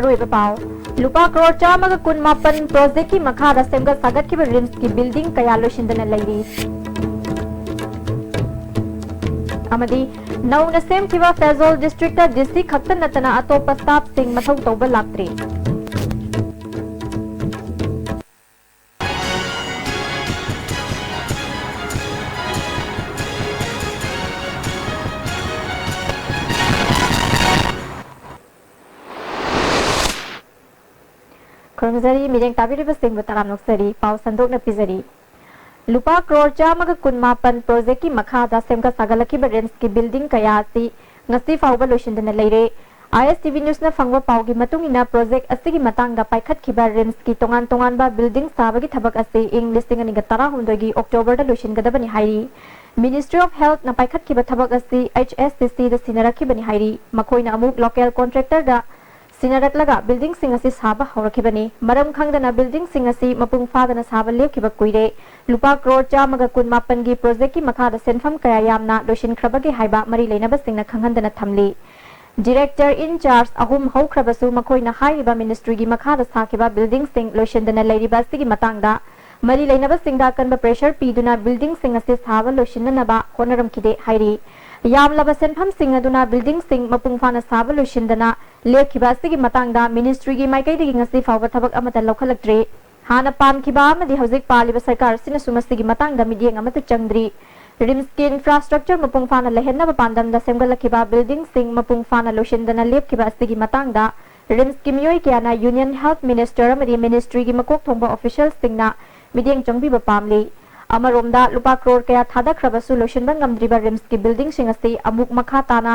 मरोइबा पाव लुपा करोड़ चामग कुन मापन प्रोजेक्ट की मखादा सेमगा सागत की रिम्स की बिल्डिंग कया लोशिंदना लैरी अमदी नौना सेमखिबा फेजोल डिस्ट्रिक्ट डिस्ट्रिक्ट खत्ता नतना अतोपा स्टाफ सिंह मथौ तौबा लाक्ट्री खुरमजरी मिरेंग ताबिरिबा सिंह तराम नोक्सरी पाव संदोक न पिजरी लुपा करोड़ चामग कुनमापन प्रोजेक्ट की मखादा सेमगा सागलखिबा रिम्स की बिल्डिंग कया असि ngasi fawba loshindana leire ISTV news na fangwa pawgi matungina project asigi matangda paikhatkhiba rims ki tongan tongan ba building sabagi thabak ase ing listing ani ga tara hundoi gi October da loshingadabani hairi Ministry of Health na paikhatkhiba thabak ase HSCC da sinarakibani hairi makoina amuk local contractor da Sinaratlaga building sing asi saba haurakibani maram khangdana building sing asi mapung fadana saba lekhiba kuire lupa crore chamaga kunmapan gi project ki makhada senfam kaya yamna doshin khrabagi haiba mari leinaba singna khanghandana thamli Director in charge ahum haukhrabasu makoina haiba ministry gi makhada sakiba building sing loshendana leiriba sigi matangda mari leinaba singda kanba pressure piduna building sing asi saba loshinna ba honaram kide hairi Yam laba senfam sing aduna building sing mapung fana saba loshindana lekhiba sigi matangda ministry gi maikai digi ngasi fawba thabak amata lokhalaktre hana pamkhiba amadi hojik paliba sarkar sina sumasigi matangda midieng amata changdri rims ki infrastructure mapung fana lehenna ba pandam da semgalakhiba building sing mapung fana loshindana lekhiba sigi matangda rims ki miyoi kiana union health minister amadi ministry gi makok thongba officials singna midieng changbi ba pamli Amaromda lupa crore kaya thada khrabasu loshinba ngamdriba rims ki building singasi amuk makha tana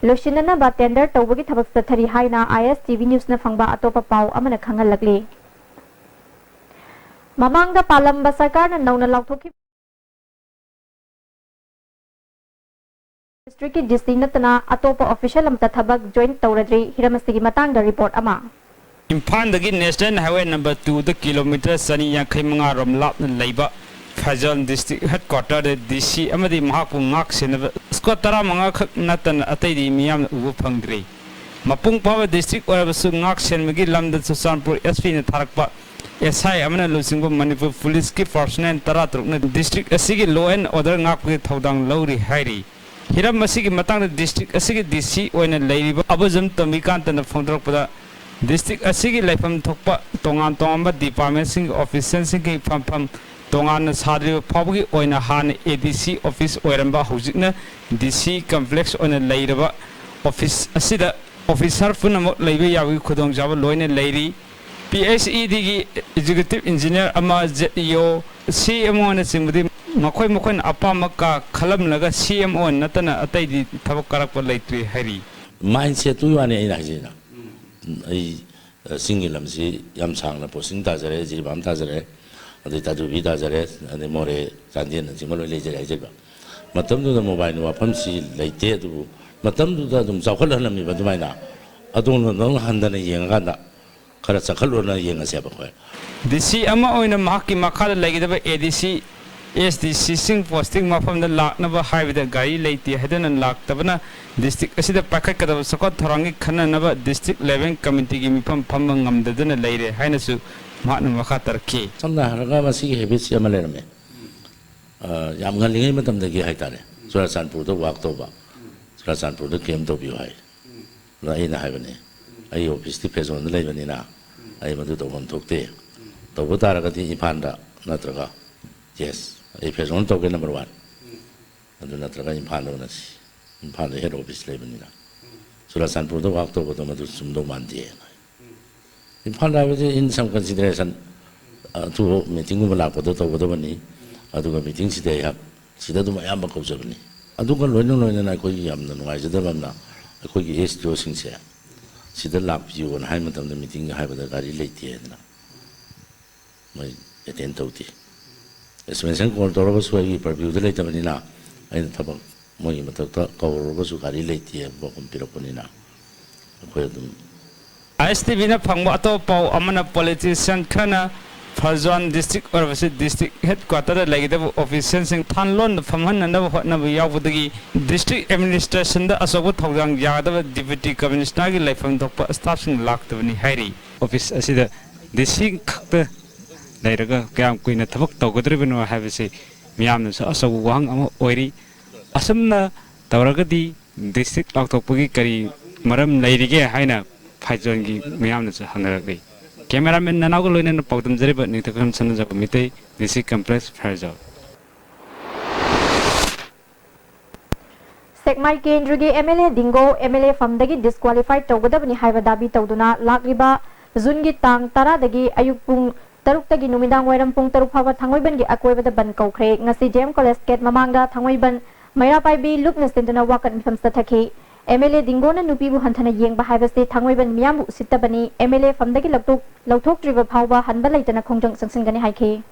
loshinana ba tender tawbagi thabak sathari haina ISTV news na fangba atopa paw amana khangalakli Mamangda palamba sarkar na nauna lauthoki district ki DC natana atopa official amta thabak joint tawradri hiramasigi matangda report ama Imphal dagi national highway number 2 the kilometer sani yankhai manga rom lapna leiba Fazal district headquarter the DC amadi mahapu ngak senaba squad tara manga khak natan atai di miyam ubu phangdri mapung pawa district orabasu ngak senmagi lamda susanpur SP na tharakpa SI amana lusingbo Manipur police ki personnel tara trukna district asigi law and order ngak gi thodang lawri hairi hiram masigi matang district asigi DC oina leiriba abuzum tomikanta na phongdrakpada district asigi laifam thokpa tongan tongamba department sing officers sing ki pham Tongan Sadri Public Oina Han ADC office Oiramba Hujikna DC complex on a Lairaba office Asida officer Funamo Labi Yawi Kudong Java Loine Lady PSED executive engineer Ama ZEO CMO and Simudi Makoi Mokon Apamaka Kalam Naga CMO Natana Atadi Tabakarapa Laitri Harry. Mindset to you and a single Yam Sang posting Tazare, Zibam Tazare. The Tadu Vidazare and the More Sandian and Simolo Leger. Matam to the mobile Wapamsi, like Tedu, Matam to the Sakalami, but Mina. I don't know Handana Yangana, Karasakalona Yanga Sabah. The sea Ama in a Maki Makala like the ADC SDC sing posting from the Lak Nava High with the Gai Lake the Hidden and Lak Tabana district. I see the packet of Sokot Tarangi Kananava district 11 committee give me Pamangam the dinner lady Hinasu. Sometimes Ragamasi habits Yamalame. Yamgaling Matam the Gihaitare. Surasan Prudo walked over. Surasan Prudo came to be high. Laina Havane. I hope his tippers on the Levanina. I want to one talk there. The Butaragati Panda, Natraga. Yes, a person token number 1. And do not travel in Pandonas. In Panda head of his Levanina. Surasan Prudo walked over the Madusum Domandi. In Panda, in some consideration, to meeting with Lapoto over the money, I do a meeting today. She doesn't my amber company. I do go learn and I could yam the noise of the Ramna. I could yes, Joe sincere. She the lap you and Hamilton the meeting I have the very late here. My attentoti. As mentioned, Cordoros where you preview the later Manina. I talk about Moyimata Corobos who carry late here, Bocum Piroponina. ISTV na phangwa to pau amana politician khana Farzon district or district headquarter like the officials in Tanlon, Faman and Yavudi district administration, the Asobo Togang Yada, deputy commissioner, like from the staff in Lockdown Harry office as the district later Gam Queen at Tabak Togodriven or have a say Miamus also Wang Oiri Asamna Tauragadi district Octopugi Kari Maram Lady Haina Paijongi Miamus Hangaragli. Cameraman Nanago in a Potem Zeriba Nitacum Sons of Committee, DC Complex Fraser. Segmai Kendrugi MLA Dingo, MLA from the disqualified Togodabani Havadabi Toduna, Lakriba, Zungi Tang, Taradagi, Ayupung, Tarukagi Numidang, Werampung, Tarupava, Tangoiban, Aqueva the Banco Craig, Nasi Jam Colesket, Mamanga, Tangoiban, Mayra Pai Lukness in the Wakan from Sataki. MLA Dingona Nupibu Hantana Yang Bahavasi Tangoiban Miamu Sitabani, MLA from the Lautok River Power, Hanbalaitana Konjung Sansingani Haiki.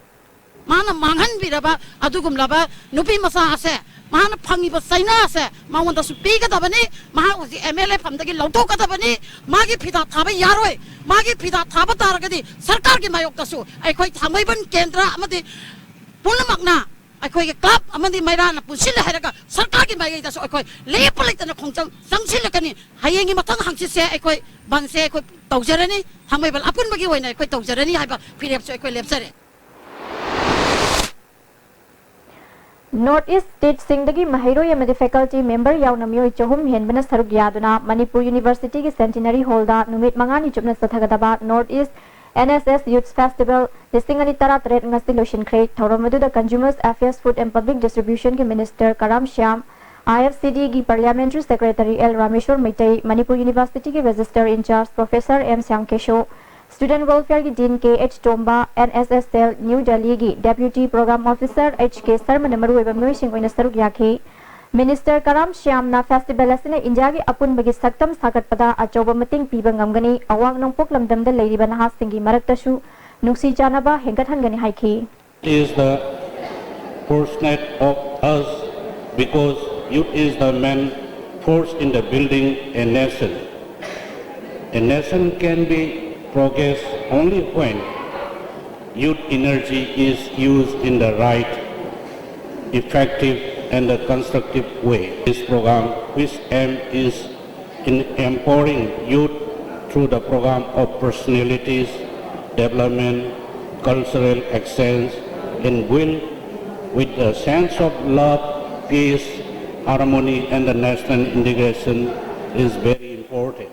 Mana Mangan Viraba, Adugum Lava, Nupi Masa, Mana Pangiba Saina, Mawanda Supika Tabani, Maha was the MLA from the Lautoka Tabani, Magi Pita Taba Yaroi, Magi Pita Taba Taragadi, Sarkaki Mayokasu, I quite Tangoiban Kendra Amadi Pulamagna. I quite a club among the Mayrana, Pusilla Heraga, Sarkaki Mayata, so I quite Leopolit and a Kongam, Sansilakani, Hayangi Matang Hansi, I quite Banse, Tauserani, Hamabel Apun Magi when I quit Tauserani, I have Philips, I quite Lepsari. Northeast State Singdagi Mahiro Yamadi faculty member Yaunamio Chohum Henbana Saruk Yaduna, Manipur University Centenary Holda, Numit Mangani Chupna Sathagadaba, Northeast NSS Youth Festival, Listingani Tara Threat Nastilation Crate, Toramadu the Consumers Affairs Food and Public Distribution Minister Karam Shyam, IFCD की Parliamentary Secretary L. Rameshwar Maitai, Manipur University के Register in Charge Professor M. Syam Kesho, Student Welfare की Dean K. H. Tomba, NSS Cell New Delhi की Deputy Program Officer H. K. Sarma Namaru एवं Noising को नस्तरुक याके Minister Karam Shyam na festival asine India की अपन बगी सक्तम सागत पदा अचौबा मतिंग पीबा ngамगनी अवांग नोंपोक लमदम the लेरीबा नहा सिंगी मरक्तशु नुक्सी जानबा हेंगत हनगनी हाइकी. Is the fortunate of us because youth is the main force in the building a nation. A nation can be progress only when youth energy is used in the right, effective and a constructive way. This program, which aim is in empowering youth through the program of personalities, development, cultural exchange, and will with a sense of love, peace, harmony and the national integration is very important.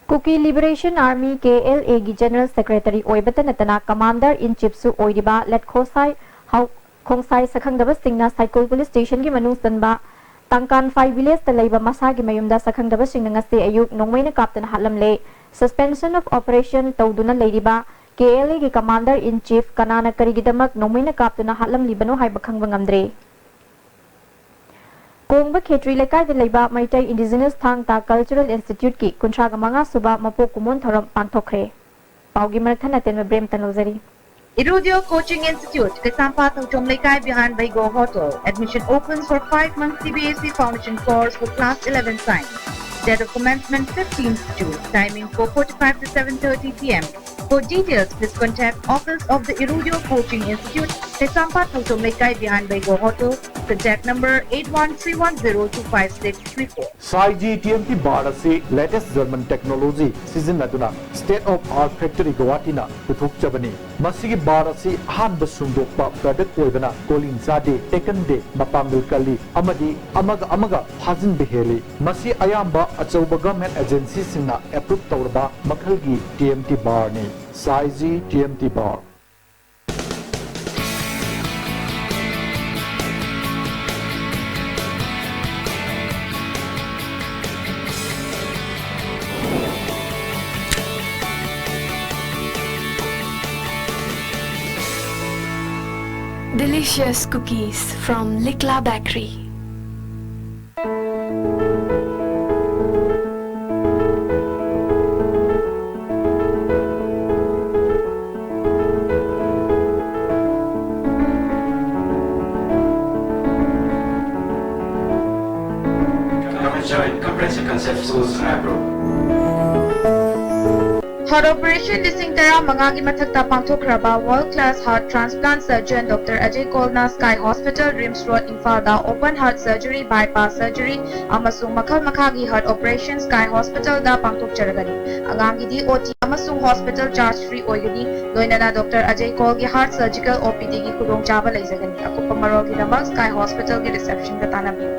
Kuki Liberation Army KLA की General Secretary ओइबत नतना Commander in Chief सु ओइरिबा लेट खोसाई हाउ खोंसाई सखंगदब सिंगना cycle police station की मनुंग सनबा तंकान 5 विलेज त लैबा मसा की मयुमदा सखंगदब सिंगना ngase अयुक नोंगमैना काप्तन हालमले suspension of operation तौदुना लैरिबा KLA की Commander in Chief Kanana करिगिदमक नोंगमैना काप्तन हालम लिबनो हाइबा खंगबा ngamdre. Kongba Khetri Lekai the Leba Maitai Indigenous Thangta Cultural Institute ki Kuntraga Manga Suba Mapo Kumon Thoram Pantokre. Paugi Marthana Ten Brem Tanozari. Irudio Coaching Institute, Kasampa Tom Lekai behind Baigo Hotel. Admission opens for 5 months CBSE Foundation course for class 11 science. Date of commencement 15th June. Timing 4:45 to 7:30 p.m. For details, please contact Office of the Irudio Coaching Institute, Kasampa Tom Lekai behind Baigo Hotel. Contact number 8131025634. Saiji TMT bar se latest German technology season aduna state of art factory Guwahati na puthok chabani. Masigi bar se han basundokpa product oibana kolin zade taken day mapambil kali amadi amaga hazin beheli. Masi ayamba achauba government agency singna approve tawrba makhalgi TMT bar ni. Saiji TMT bar. Delicious cookies from Likla Bakery. Come and join Comprehensive Concept Schools in Abro. Heart operation listing tara mangagi mathakta pangthokraba world class heart transplant surgeon Dr. Ajay Kolna Sky Hospital Rims Road Infalda open heart surgery bypass surgery amasung makhal makhagi heart operation Sky Hospital da pangthokjaragani angangi di OT amasung hospital charge free oigani loinana Dr. Ajay Kol gi heart surgical OPD gi khudong chaba leijagani akupa marol gi namak Sky Hospital gi reception ga tanabi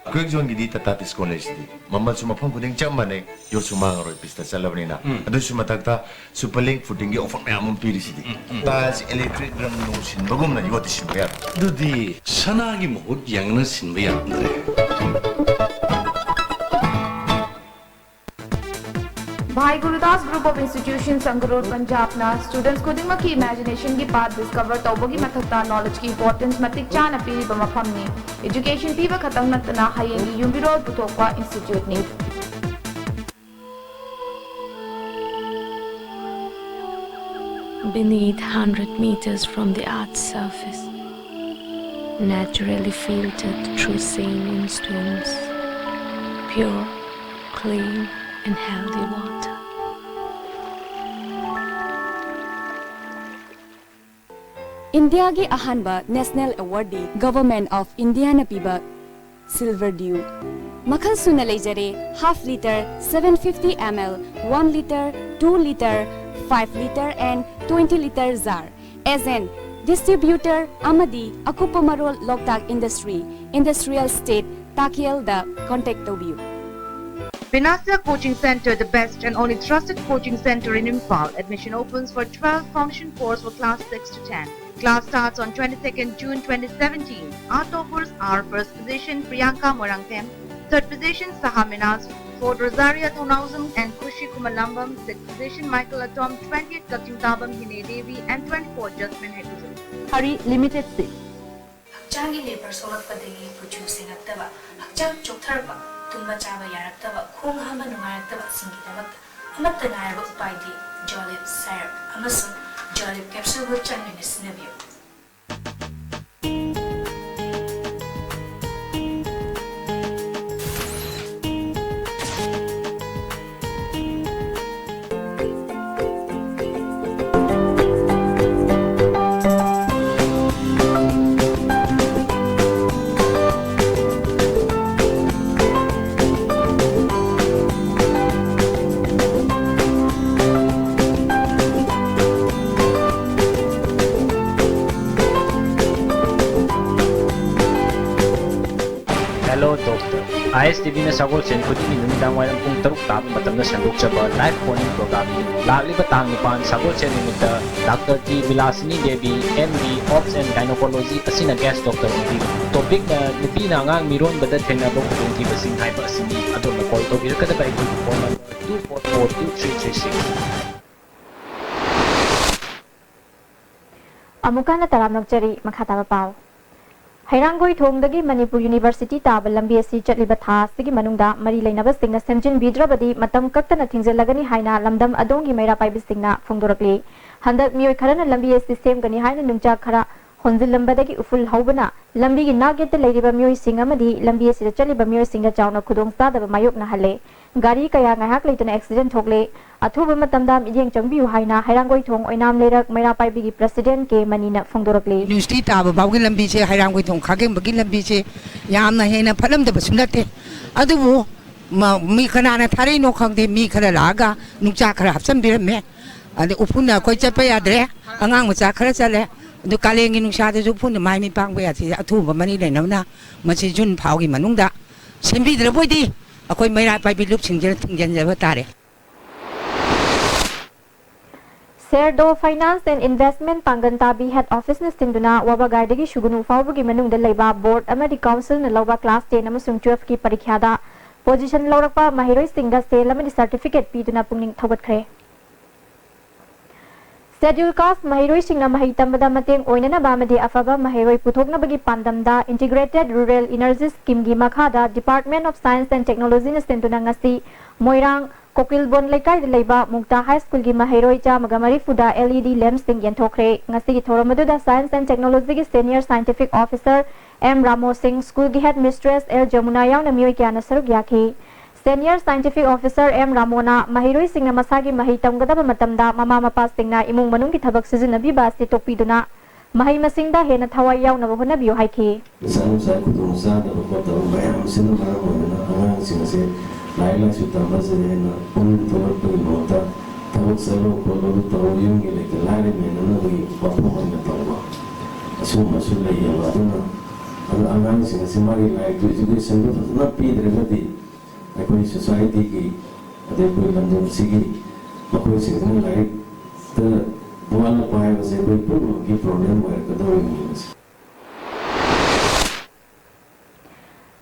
Quick zone gidi tatatis college di. Mamal suma pang kuning jam mana yo suma ngaro pista salab ni na. Ado suma tagta superlink footing gi offer me amun piri sidi. Tas electric drum no sin bagum na yo tisin bayar. Dudi sana gi mohut yang na sin bayar andre. Bhai Gurudas Group of Institutions Sangarur Punjab na students ko ding maki imagination ki path discover tawbogi mathakta knowledge ki importance matik chana piri ba mafam ni education piba khatang natna hayengi yumbiro putokwa institute ni Beneath 100 meters from the Earth's surface, naturally filtered through saline stones, pure, clean and healthy water. India ki ahanba national awardee government of India na piba silver dew makhal suna leijare half liter 750 ml 1 liter 2 liter 5 liter and 20 liter jar as an distributor amadi akupa marol loktak industry industrial state takiel da contact tobiu Vinasya Coaching Center, the best and only trusted coaching center in Imphal. Admission opens for 12 function course for class 6 to 10. Class starts on 22nd June 2017. Our toppers are first position Priyanka Morangtem, third position Saha Minas, fourth Rosaria Thonausim and Kushi Kumalambam, sixth position Michael Atom, 20th Kakimtabam Hine Devi and 24th Jasmine Hekuzul. Hari limited seat. Hakchangi labor solak padagi producing attaba hakchang choktarba tumba chaba yaraktaba khong hama nungayaktaba singidamak amatta nairba upaidi jolip syrup amasung jolip capsule go chanmini sinabiyo ISTV na sagol sen khudi ni numdang walang pung taruk tab matam na sanduk chaba live phone program lagli batang nipan sagol sen nimita Dr. T Bilasini Devi MD Ops and Gynecology asina guest doctor ubi topic na nupi na ngang miron bada thengna bo khudong ki basing hai ba asini adom na call to bir kada ba ikul phone number 24423336 Amukana taram nokchari makhata ba pau Hairangoi thongdagi Manipur University taba lambi asi chatliba tha sigi manungda mari leinaba singna semjin bidrabadi matam kaktana thingjelagani haina lamdam adongi maira paibi singna phongdorakli handak mioi kharana lambi asi semgani haina nungcha khara honjilambadagi uful haubana lambi gi nagete leiriba mioi singa madi lambi asi chatliba mioi singa chawna khudong sadaba mayok na hale gari kaya ngahak leitana accident thokle athuba matamda midyeng changbiu haina hairangoi thong oinam lerak maira paibi gi president ke manina phongdorakli University taba bawgi lambi che hairangoi thong khageng bagi lambi che yamna hena phalamdaba sunate adubu mi khana thari no khangde mi khara laga nungcha khara hapsam birame ade upuna koi chapa yadre angang macha khara chale du kalengi nungsa de upun mai mi pang ba ya thi athuba mani lenamna machi jun phawgi manungda sembi dre boidi akoi maira paibi lup singje thingjen jaba tare Serdo Finance and Investment Pangantabi Head Office na sinduna wabagardagi shugunu fawbagi manungda leiba board amadi council na lawba class 10 amasung 12 ki parikyada position lawrakpa mahiroi singda sel amadi certificate piduna pungning thogatkhre Schedule Caste Mahiroi Singna Mahi Tambada Mateng Oinana Bamadi Afaba Mahiroi Puthokna Bagi Pandamda Integrated Rural Energy Scheme Gi Makhada Department of Science and Technology na Sentuna ngasi Moirang Kokilbon Laikai Leba Mukta High School Gi Mahiroi Cha Magamari Fuda LED lamps sing Yantokre ngasi gi Thoromaduda Science and Technology gi Senior Scientific Officer M Ramo Singh School gi Headmistress L Jamuna Yauna Mioi Kyana Saruk Yaki Senior Scientific Officer M Ramona Mahiroi Singna Masagi Mahi Tamgadaba Matamda Mama Mapa Singna Imung Manung ki Thabak Sizinabi Basi Tokpiduna Mahi Masingda Hena Thawai Yauna Bahuna Biyo Haiki Laila sudah masih hena pun tolak pergi mata, tawak selalu kalau tahu yang gila itu lain mana lagi apa mana tahu, masuk lagi yang ada na, anak sih masih mari lagi tu juga sendiri nak pergi terlebih, aku society ki, ada aku London sigi, aku sih kan lagi ter buat apa yang saya pun ki problem mereka tahu ini.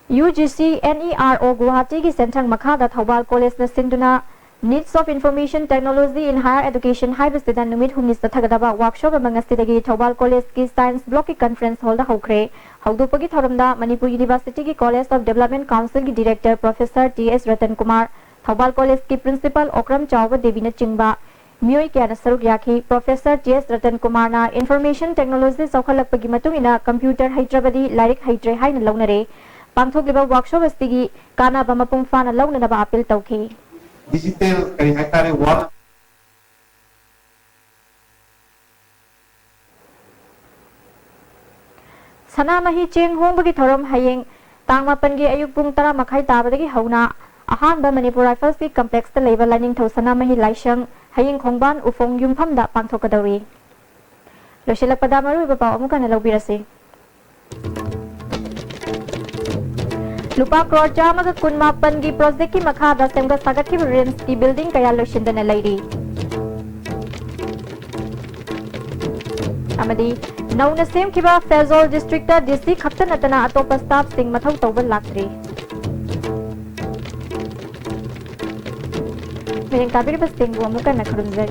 UGC NERO Guwahati ki Sentrang Makhada Thawal College na Sinduna Needs of Information Technology in Higher Education Haibasida Numit Humnis Thagadaba Workshop Mangasidagi Thawal College ki Science Block ki Conference Hall da Hokre Haudupagi Thoramda Manipur University ki College of Development Council ki Director Professor T.S. Ratan Kumar Thawal College ki Principal Okram Chawba Devina Chingba Mioi Kyana Saruk Yaki Professor T.S. Ratan Kumar na Information Technology Saukhalakpagi Matungina Computer Hyderabadi Lyric Hydre Haina Launare Pangthokliba workshop astigi kana ba mapung fana launa na ba appeal tawki digital kari haitare work sana mahi cheng hong bagi thorom hayeng tang mapan gi ayuk pung tara makhai tabadagi hauna ahan ba Manipur Rifles ki complex ta level lining tho sana mahi laishang hayeng khongban ufong yumpham da pangthokadawi loshela padamaru ba pa amuka na lobirase Lupa crore jamaga kunmapan gi project ki makhada semga sagat ki rooms ki building kaya loshindana lairi amadi nauna sem kiba Fezol district ta DC khapta natana atopa staff sing mathau tawba lakri mereng kabir bas tengu amuka na khrunjai